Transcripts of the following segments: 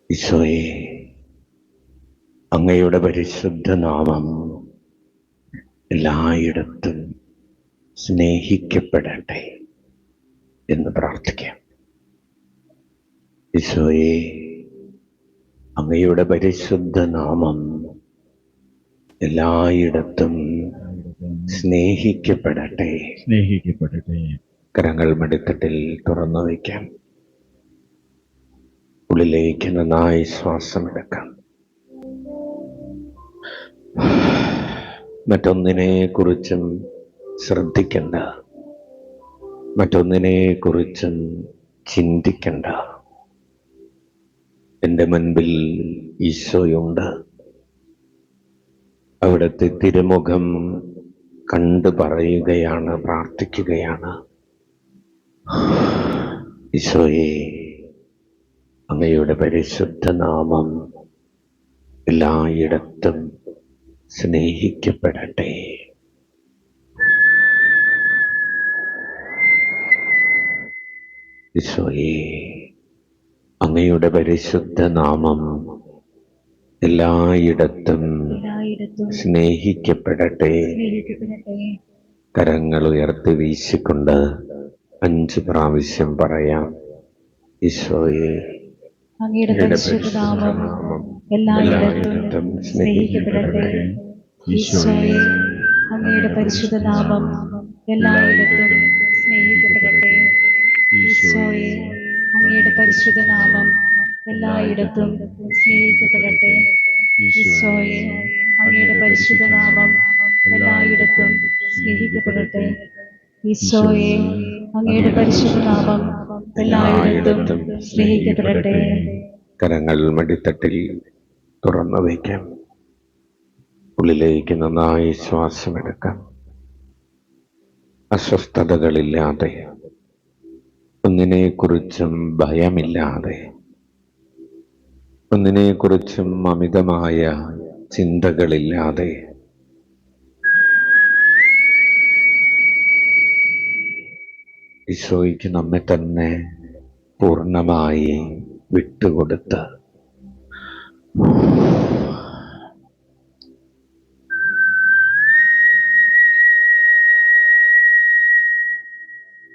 ഈശോയെ, അങ്ങയുടെ പരിശുദ്ധ നാമം എല്ലായിടത്തും സ്നേഹിക്കപ്പെടട്ടെ എന്ന് പ്രാർത്ഥിക്കാം. ഈശോയെ, അങ്ങയുടെ പരിശുദ്ധ നാമം എല്ലായിടത്തും സ്നേഹിക്കപ്പെടട്ടെ. കരങ്ങൾ മടിത്തട്ടിൽ തുറന്നു വയ്ക്കാം. ഉള്ളിലേക്ക് നന്നായി ശ്വാസമെടുക്കാം. മറ്റൊന്നിനെ കുറിച്ചും ശ്രദ്ധിക്കണ്ട, മറ്റൊന്നിനെ കുറിച്ചും ചിന്തിക്കണ്ട. എൻ്റെ മുൻപിൽ ഈശോയുണ്ട്. അവിടുത്തെ തിരുമുഖം കണ്ടു പറയുകയാണ്, പ്രാർത്ഥിക്കുകയാണ്. ഈശോയെ, അങ്ങയുടെ പരിശുദ്ധ നാമം എല്ലായിടത്തും സ്നേഹിക്കപ്പെടട്ടെ. ഈശോയെ, അങ്ങയുടെ പരിശുദ്ധ നാമം എല്ലായിടത്തും സ്നേഹിക്കപ്പെടട്ടെ. കരങ്ങൾ ഉയർത്തി വീശിക്കൊണ്ട് 5 പ്രാവശ്യം പറയാം. ഈശോയെ, അങ്ങയുടെ പരിശുദ്ധ നാമം എല്ലായിടത്തും സ്നേഹിക്കപ്പെടട്ടെ. ഈശോയെ, അങ്ങയുടെ പരിശുദ്ധ നാമം എല്ലായിടത്തും സ്നേഹിക്കപ്പെടട്ടെ. ഈശോയെ, അങ്ങയുടെ പരിശുദ്ധ നാമം എല്ലായിടത്തും സ്നേഹിക്കപ്പെടട്ടെ. ഈശോയെ, അങ്ങയുടെ പരിശുദ്ധ നാമം എല്ലായിടത്തും സ്നേഹിക്കപ്പെടട്ടെ. ഈശോയെ, അങ്ങയുടെ പരിശുദ്ധ നാമം എല്ലായിടത്തും സ്നേഹിക്കപ്പെടട്ടെ. കരങ്ങൾ മടിത്തട്ടിൽ തുറന്നു വയ്ക്കാം. ഉള്ളിലേക്ക് നന്നായി ശ്വാസമെടുക്കാം. അസ്വസ്ഥതകളില്ലാതെ, ഒന്നിനെക്കുറിച്ചും ഭയമില്ലാതെ, ഒന്നിനെക്കുറിച്ചും അമിതമായ ചിന്തകളില്ലാതെ ഈശോയ്ക്ക് നമ്മെ തന്നെ പൂർണ്ണമായി വിട്ടുകൊടുത്ത്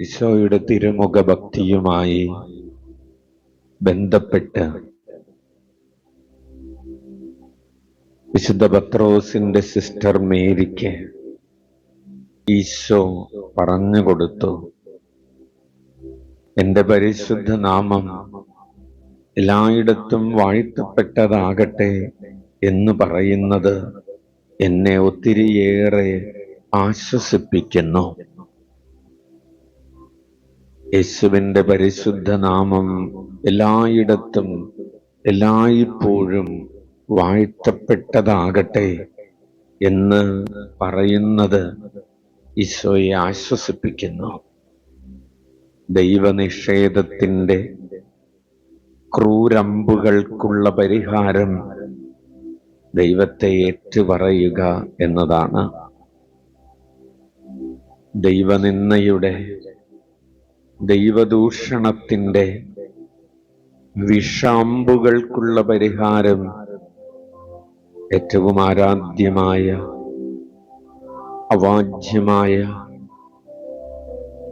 ഈശോയുടെ തിരുമുഖ ഭക്തിയുമായി ബന്ധപ്പെട്ട് വിശുദ്ധ പത്രോസിന്റെ സിസ്റ്റർ മേരിക്ക് ഈശോ പറഞ്ഞു കൊടുത്തു, എൻ്റെ പരിശുദ്ധ നാമം എല്ലായിടത്തും വാഴ്ത്തപ്പെട്ടതാകട്ടെ എന്ന് പറയുന്നത് എന്നെ ഒത്തിരിയേറെ ആശ്വസിപ്പിക്കുന്നു. യേശുവിൻ്റെ പരിശുദ്ധ നാമം എല്ലായിടത്തും എല്ലായ്പ്പോഴും വാഴ്ത്തപ്പെട്ടതാകട്ടെ എന്ന് പറയുന്നത് ഈശോയെ ആശ്വസിപ്പിക്കുന്നു. ദൈവനിഷേധത്തിൻ്റെ ക്രൂരമ്പുകൾക്കുള്ള പരിഹാരം ദൈവത്തെ ഏറ്റുപറയുക എന്നതാണ്. ദൈവനിന്ദയുടെ, ദൈവദൂഷണത്തിൻ്റെ വിഷാമ്പുകൾക്കുള്ള പരിഹാരം ഏറ്റവും ആരാധ്യമായ, അവാച്യമായ,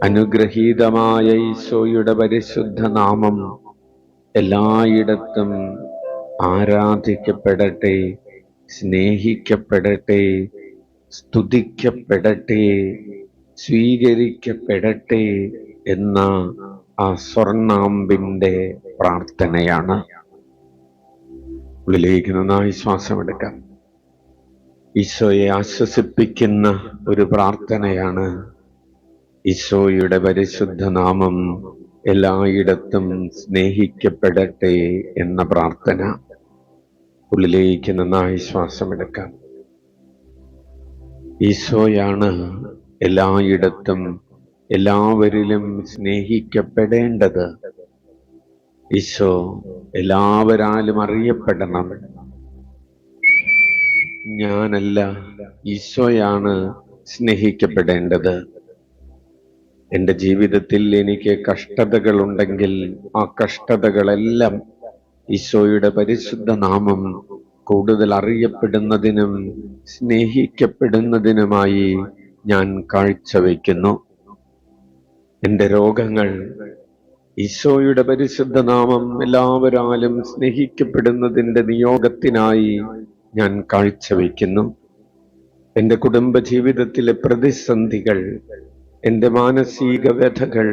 അനുഗ്രഹീതമായ ഈശോയുടെ പരിശുദ്ധ നാമം എല്ലായിടത്തും ആരാധിക്കപ്പെടട്ടെ, സ്നേഹിക്കപ്പെടട്ടെ, സ്തുതിക്കപ്പെടട്ടെ, സ്വീകരിക്കപ്പെടട്ടെ എന്ന ആ സ്വർണ്ണാമ്പിൻ്റെ പ്രാർത്ഥനയാണ്. ഉള്ളിലേക്ക് നന്നായി ശ്വാസമെടുക്കാം. ഈശോയെ ആശ്വസിപ്പിക്കുന്ന ഒരു പ്രാർത്ഥനയാണ്. ഈശോയുടെ പരിശുദ്ധ നാമം എല്ലായിടത്തും സ്നേഹിക്കപ്പെടട്ടെ എന്ന പ്രാർത്ഥന. ഉള്ളിലേക്ക് നന്നായി ശ്വാസമെടുക്കാം. ഈശോയാണ് എല്ലായിടത്തും എല്ലാവരിലും സ്നേഹിക്കപ്പെടേണ്ടത്. ഈശോ എല്ലാവരാലും അറിയപ്പെടണം. ഞാനല്ല, ഈശോയാണ് സ്നേഹിക്കപ്പെടേണ്ടത്. എൻ്റെ ജീവിതത്തിൽ എനിക്ക് കഷ്ടതകളുണ്ടെങ്കിൽ ആ കഷ്ടതകളെല്ലാം ഈശോയുടെ പരിശുദ്ധ നാമം കൂടുതൽ അറിയപ്പെടുന്നതിനും സ്നേഹിക്കപ്പെടുന്നതിനുമായി ഞാൻ കാഴ്ചവെക്കുന്നു. എൻ്റെ രോഗങ്ങൾ ഈശോയുടെ പരിശുദ്ധ നാമം എല്ലാവരാലും സ്നേഹിക്കപ്പെടുന്നതിൻ്റെ നിയോഗത്തിനായി ഞാൻ കാഴ്ചവെക്കുന്നു. എൻ്റെ കുടുംബ ജീവിതത്തിലെ പ്രതിസന്ധികൾ, എൻ്റെ മാനസിക വ്യഥകൾ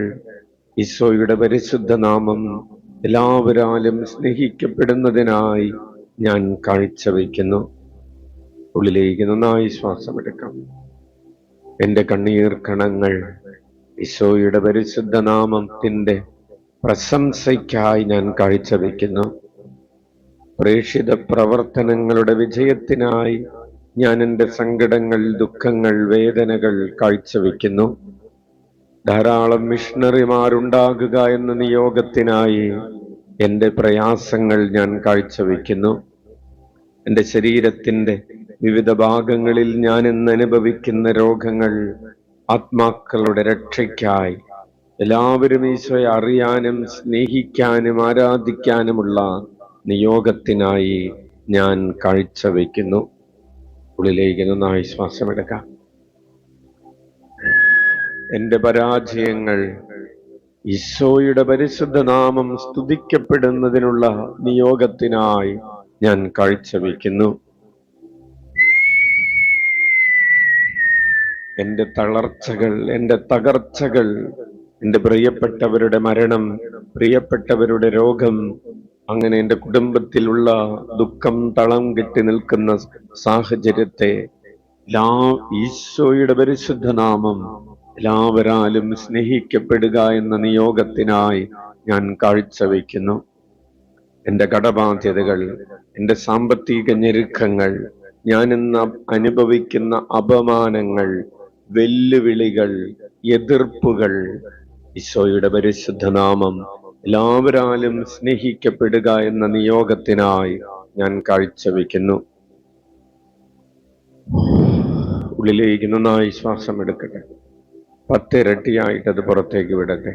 ഈശോയുടെ പരിശുദ്ധ നാമം എല്ലാവരാലും സ്നേഹിക്കപ്പെടുന്നതിനായി ഞാൻ കാഴ്ചവെക്കുന്നു. ഉള്ളിലേക്ക് നന്നായി ശ്വാസമെടുക്കാം. എൻ്റെ കണ്ണീർ കണങ്ങൾ ഈശോയുടെ പരിശുദ്ധ നാമത്തിൻ്റെ പ്രശംസയ്ക്കായി ഞാൻ കാഴ്ചവെക്കുന്നു. പ്രേക്ഷിത പ്രവർത്തനങ്ങളുടെ വിജയത്തിനായി ഞാൻ എൻ്റെ സങ്കടങ്ങൾ, ദുഃഖങ്ങൾ, വേദനകൾ കാഴ്ചവെക്കുന്നു. ധാരാളം മിഷണറിമാരുണ്ടാകുക എന്ന നിയോഗത്തിനായി എൻ്റെ പ്രയാസങ്ങൾ ഞാൻ കാഴ്ചവെക്കുന്നു. എൻ്റെ ശരീരത്തിൻ്റെ വിവിധ ഭാഗങ്ങളിൽ ഞാൻ ഇന്ന് അനുഭവിക്കുന്ന രോഗങ്ങൾ, ആത്മാക്കളുടെ രക്ഷയ്ക്കായി എല്ലാവരും ഈശോയെ അറിയാനും സ്നേഹിക്കാനും ആരാധിക്കാനുമുള്ള നിയോഗത്തിനായി ഞാൻ കാഴ്ചവെക്കുന്നു. ഉള്ളിലേക്ക് നന്നായി ശ്വാസമെടുക്കാം. എൻ്റെ പരാജയങ്ങൾ ഈശോയുടെ പരിശുദ്ധ നാമം സ്തുതിക്കപ്പെടുന്നതിനുള്ള നിയോഗത്തിനായി ഞാൻ കാഴ്ചവെക്കുന്നു. എൻ്റെ തളർച്ചകൾ, എൻ്റെ തകർച്ചകൾ, എൻ്റെ പ്രിയപ്പെട്ടവരുടെ മരണം, പ്രിയപ്പെട്ടവരുടെ രോഗം, അങ്ങനെ എൻ്റെ കുടുംബത്തിലുള്ള ദുഃഖം തളം കെട്ടി നിൽക്കുന്ന സാഹചര്യത്തെ ഈശോയുടെ പരിശുദ്ധ നാമം എല്ലാവരാലും സ്നേഹിക്കപ്പെടുക എന്ന നിയോഗത്തിനായി ഞാൻ കാഴ്ചവെക്കുന്നു. എൻ്റെ കടബാധ്യതകൾ, എൻ്റെ സാമ്പത്തിക ഞെരുക്കങ്ങൾ, ഞാൻ ഇന്ന് അനുഭവിക്കുന്ന അപമാനങ്ങൾ, വെല്ലുവിളികൾ, എതിർപ്പുകൾ ഈശോയുടെ പരിശുദ്ധ നാമം എല്ലാവരാലും സ്നേഹിക്കപ്പെടുക എന്ന നിയോഗത്തിനായി ഞാൻ കാഴ്ചവെക്കുന്നു. ഉള്ളിലേക്ക് നന്നായി ശ്വാസം എടുക്കട്ടെ. 10 ഇരട്ടിയായിട്ട് അത് പുറത്തേക്ക് വിടട്ടെ.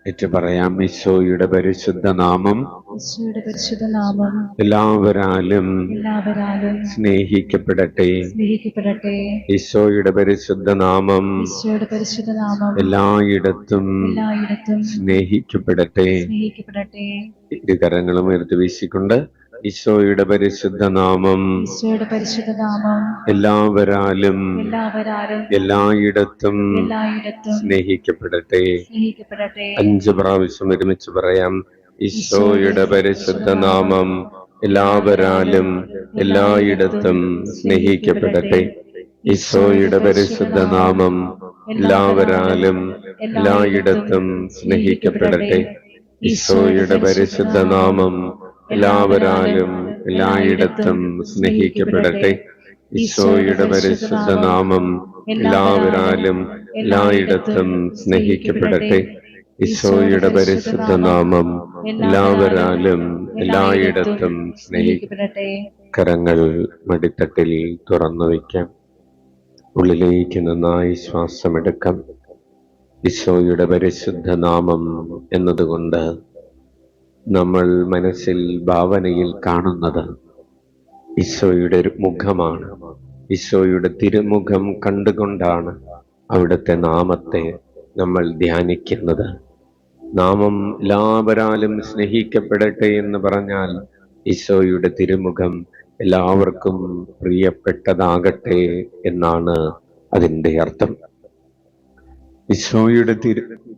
ഏറ്റു പറയാം. ഈശോയുടെ പരിശുദ്ധ നാമം എല്ലാവരാലും സ്നേഹിക്കപ്പെടട്ടെ. ഈശോയുടെ പരിശുദ്ധ നാമം എല്ലായിടത്തും സ്നേഹിക്കപ്പെടട്ടെ. ഇരു കരങ്ങളും ഉയർത്തി വീശിക്കൊണ്ട് ഈശോയുടെ പരിശുദ്ധ നാമം എല്ലാവരാലും എല്ലായിടത്തും സ്നേഹിക്കപ്പെടട്ടെ. 5 പ്രാവശ്യം ഒരുമിച്ച് പറയാം. ഈശോയുടെ പരിശുദ്ധ നാമം എല്ലാവരാലും എല്ലായിടത്തും സ്നേഹിക്കപ്പെടട്ടെ. ഈശോയുടെ പരിശുദ്ധ നാമം എല്ലാവരാലും എല്ലായിടത്തും സ്നേഹിക്കപ്പെടട്ടെ. ഈശോയുടെ പരിശുദ്ധ നാമം എല്ലാവരാലും എല്ലായിടത്തും സ്നേഹിക്കപ്പെടട്ടെ. ഈശോയുടെ പരിശുദ്ധ നാമം എല്ലാവരാലും എല്ലായിടത്തും സ്നേഹിക്കപ്പെടട്ടെ. ഈശോയുടെ പരിശുദ്ധ നാമം എല്ലാവരാലും എല്ലായിടത്തും സ്നേഹിക്കപ്പെടട്ടെ. കരങ്ങൾ മടിത്തട്ടിൽ തുറന്നു വയ്ക്കാം. ഉള്ളിലേക്ക് നന്നായി ശ്വാസമെടുക്കാം. ഈശോയുടെ പരിശുദ്ധ നാമം എന്നതുകൊണ്ട് നമ്മൾ മനസ്സിൽ ഭാവനയിൽ കാണുന്നത് ഈശോയുടെ മുഖമാണ്. ഈശോയുടെ തിരുമുഖം കണ്ടുകൊണ്ടാണ് അവിടുത്തെ നാമത്തെ നമ്മൾ ധ്യാനിക്കുന്നത്. നാമം എല്ലാവരാലും സ്നേഹിക്കപ്പെടട്ടെ എന്ന് പറഞ്ഞാൽ ഈശോയുടെ തിരുമുഖം എല്ലാവർക്കും പ്രിയപ്പെട്ടതാകട്ടെ എന്നാണ് അതിൻ്റെ അർത്ഥം. ഈശോയുടെ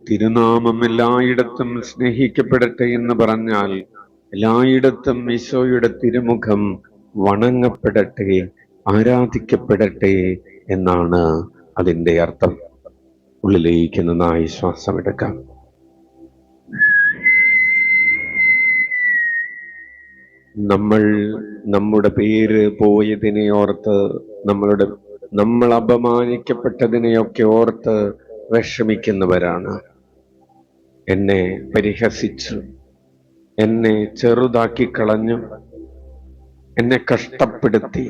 തിരുനാമം എല്ലായിടത്തും സ്നേഹിക്കപ്പെടട്ടെ എന്ന് പറഞ്ഞാൽ എല്ലായിടത്തും ഈശോയുടെ തിരുമുഖം വണങ്ങപ്പെടട്ടെ, ആരാധിക്കപ്പെടട്ടെ എന്നാണ് അതിൻ്റെ അർത്ഥം. ഉള്ളിലേക്ക് നന്നായി ശ്വാസമെടുക്കാം. നമ്മൾ നമ്മുടെ പേര് പോയതിനെ ഓർത്ത്, നമ്മൾ അപമാനിക്കപ്പെട്ടതിനെയൊക്കെ ഓർത്ത് വിഷമിക്കുന്നവരാണ്. എന്നെ പരിഹസിച്ചു, എന്നെ ചെറുതാക്കി കളഞ്ഞു, എന്നെ കഷ്ടപ്പെടുത്തി,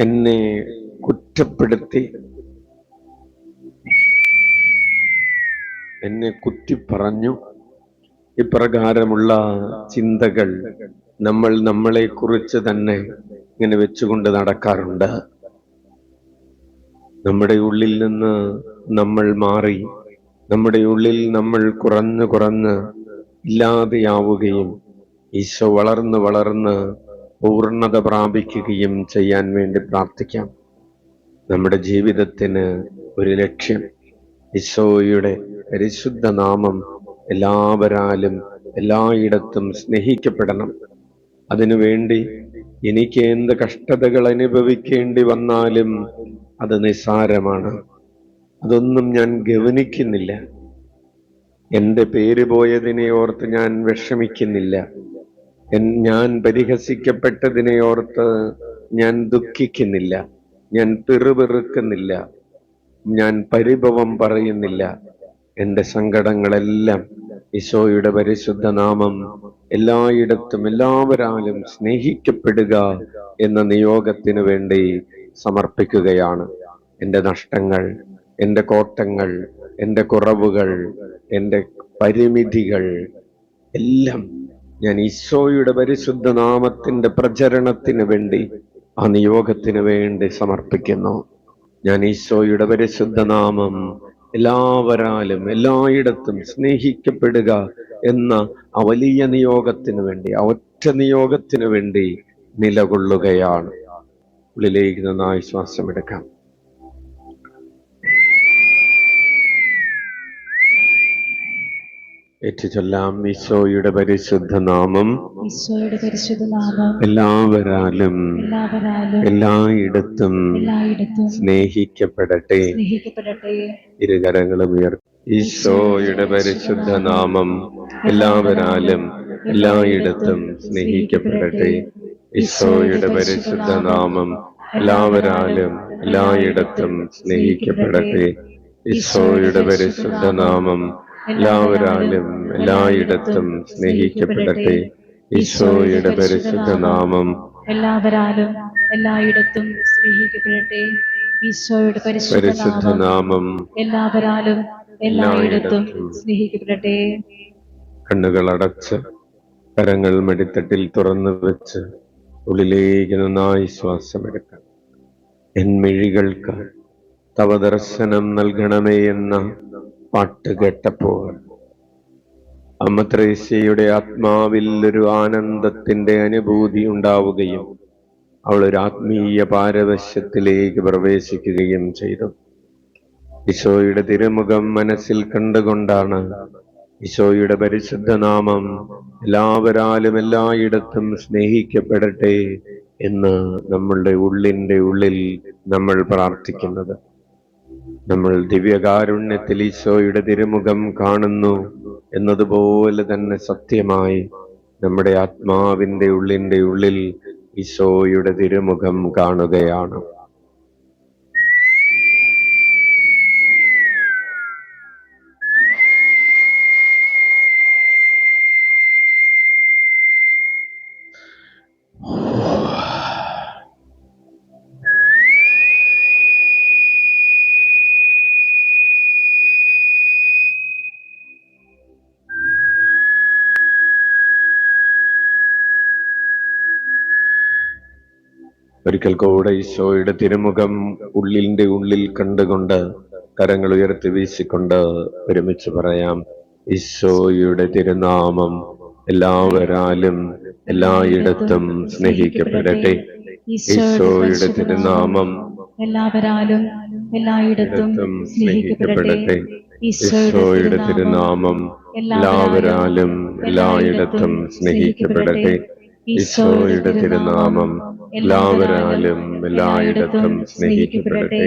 എന്നെ കുറ്റപ്പെടുത്തി എന്നെ കുറ്റിപ്പറഞ്ഞു. ഇപ്രകാരമുള്ള ചിന്തകൾ നമ്മൾ നമ്മളെ കുറിച്ച് തന്നെ ഇങ്ങനെ വെച്ചുകൊണ്ട് നടക്കാറുണ്ട്. നമ്മുടെ ഉള്ളിൽ നിന്ന് നമ്മൾ മാറി, നമ്മുടെ ഉള്ളിൽ നമ്മൾ കുറഞ്ഞ് ഇല്ലാതെയാവുകയും ഈശോ വളർന്ന് പൂർണ്ണത പ്രാപിക്കുകയും ചെയ്യാൻ വേണ്ടി പ്രാർത്ഥിക്കാം. നമ്മുടെ ജീവിതത്തിന് ഒരു ലക്ഷ്യം, ഈശോയുടെ പരിശുദ്ധ നാമം എല്ലാവരാലും എല്ലായിടത്തും സ്നേഹിക്കപ്പെടണം. അതിനുവേണ്ടി എനിക്ക് എന്ത് കഷ്ടതകൾ അനുഭവിക്കേണ്ടി വന്നാലും അത് നിസ്സാരമാണ്. അതൊന്നും ഞാൻ ഗൗനിക്കുന്നില്ല. എൻ്റെ പേര് പോയതിനെ ഓർത്ത് ഞാൻ വിഷമിക്കുന്നില്ല. ഞാൻ പരിഹസിക്കപ്പെട്ടതിനെ ഓർത്ത് ഞാൻ ദുഃഖിക്കുന്നില്ല. ഞാൻ പിറുപിറുക്കുന്നില്ല. ഞാൻ പരിഭവം പറയുന്നില്ല. എൻ്റെ സങ്കടങ്ങളെല്ലാം ഈശോയുടെ പരിശുദ്ധ നാമം എല്ലായിടത്തും എല്ലാവരാലും സ്നേഹിക്കപ്പെടുക എന്ന നിയോഗത്തിനു വേണ്ടി സമർപ്പിക്കുകയാണ്. എൻ്റെ നഷ്ടങ്ങൾ, എൻ്റെ കോട്ടങ്ങൾ, എൻ്റെ കുറവുകൾ, എൻ്റെ പരിമിതികൾ എല്ലാം ഞാൻ ഈശോയുടെ പരിശുദ്ധ നാമത്തിൻ്റെ പ്രചരണത്തിന് വേണ്ടി, ആ നിയോഗത്തിന് വേണ്ടി സമർപ്പിക്കുന്നു. ഞാൻ ഈശോയുടെ പരിശുദ്ധ നാമം എല്ലാവരാലും എല്ലായിടത്തും സ്നേഹിക്കപ്പെടുക എന്ന ആ വലിയ നിയോഗത്തിന് വേണ്ടി, ആ ഒറ്റ നിയോഗത്തിന് വേണ്ടി നിലകൊള്ളുകയാണ്. ഉള്ളിലേക്ക് നന്നായി ശ്വാസമെടുക്കാം. ഏറ്റുചൊല്ലാം. ഈശോയുടെ പരിശുദ്ധ നാമം എല്ലാവരാലും എല്ലായിടത്തും സ്നേഹിക്കപ്പെടട്ടെ. ഇരുകരങ്ങളും ഉയർത്തി. ഈശോയുടെ പരിശുദ്ധ നാമം എല്ലാവരാലും എല്ലായിടത്തും സ്നേഹിക്കപ്പെടട്ടെ. ഈശോയുടെ പരിശുദ്ധ നാമം എല്ലാവരാലും എല്ലായിടത്തും സ്നേഹിക്കപ്പെടട്ടെ. ഈശോയുടെ പരിശുദ്ധ നാമം എല്ലാവരാലും എല്ലായിടത്തും സ്നേഹിക്കപ്പെടട്ടെ. ഈശോയുടെ പരിശുദ്ധ നാമം എല്ലാവരാലും എല്ലായിടത്തും സ്നേഹിക്കപ്പെടട്ടെ. ഈശോയുടെ പരിശുദ്ധ നാമം എല്ലാവരാലും എല്ലായിടത്തും സ്നേഹിക്കപ്പെടട്ടെ. കണ്ണുകൾ അടച്ച് കരങ്ങൾ മടിത്തട്ടിൽ തുറന്നു വെച്ച് ഉള്ളിലേക്ക് നന്നായി ശ്വാസമെടുക്കാം. എൻ മിഴികൾക്ക് തവ ദർശനം നൽകണമേ എന്ന പാട്ട് കേട്ടപ്പോൾ അമ്മ ത്രേസ്യയുടെ ആത്മാവിൽ ഒരു ആനന്ദത്തിന്റെ അനുഭൂതി ഉണ്ടാവുകയും അവൾ ഒരു ആത്മീയ പാരവശ്യത്തിലേക്ക് പ്രവേശിക്കുകയും ചെയ്തു. ഈശോയുടെ തിരുമുഖം മനസ്സിൽ കണ്ടുകൊണ്ടാണ് ഈശോയുടെ പരിശുദ്ധ നാമം എല്ലാവരാലും എല്ലായിടത്തും സ്നേഹിക്കപ്പെടട്ടെ എന്ന് നമ്മളുടെ ഉള്ളിൻ്റെ ഉള്ളിൽ നമ്മൾ പ്രാർത്ഥിക്കുന്നത്. നമ്മൾ ദിവ്യകാരുണ്യത്തിൽ ഈശോയുടെ തിരുമുഖം കാണുന്നു എന്നതുപോലെ തന്നെ സത്യമായി നമ്മുടെ ആത്മാവിൻ്റെ ഉള്ളിൻ്റെ ഉള്ളിൽ ഈശോയുടെ തിരുമുഖം കാണുകയാണ്. ഒരിക്കൽ കൂടെ ഈശോയുടെ തിരുമുഖം ഉള്ളിൻ്റെ ഉള്ളിൽ കണ്ടുകൊണ്ട് കരങ്ങൾ ഉയർത്തി വീശിക്കൊണ്ട് ഒരുമിച്ച് പറയാം. ഈശോയുടെ തിരുനാമം എല്ലാവരാലും എല്ലായിടത്തും സ്നേഹിക്കപ്പെടട്ടെ. ഈശോയുടെ തിരുനാമം എല്ലാവരാലും എല്ലായിടത്തും സ്നേഹിക്കപ്പെടട്ടെ. ഈശോയുടെ തിരുനാമം എല്ലാവരാലും എല്ലായിടത്തും സ്നേഹിക്കപ്പെടട്ടെ. ഈശോയുടെ തിരുനാമം എല്ലാവരാലും എല്ലായിടത്തും സ്നേഹിക്കപ്പെടട്ടെ.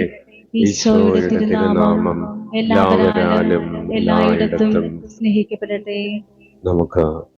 ഈശോയുടെ തിരുനാമം എല്ലാവരാലും എല്ലായിടത്തും സ്നേഹിക്കപ്പെടട്ടെ. നമുക്ക്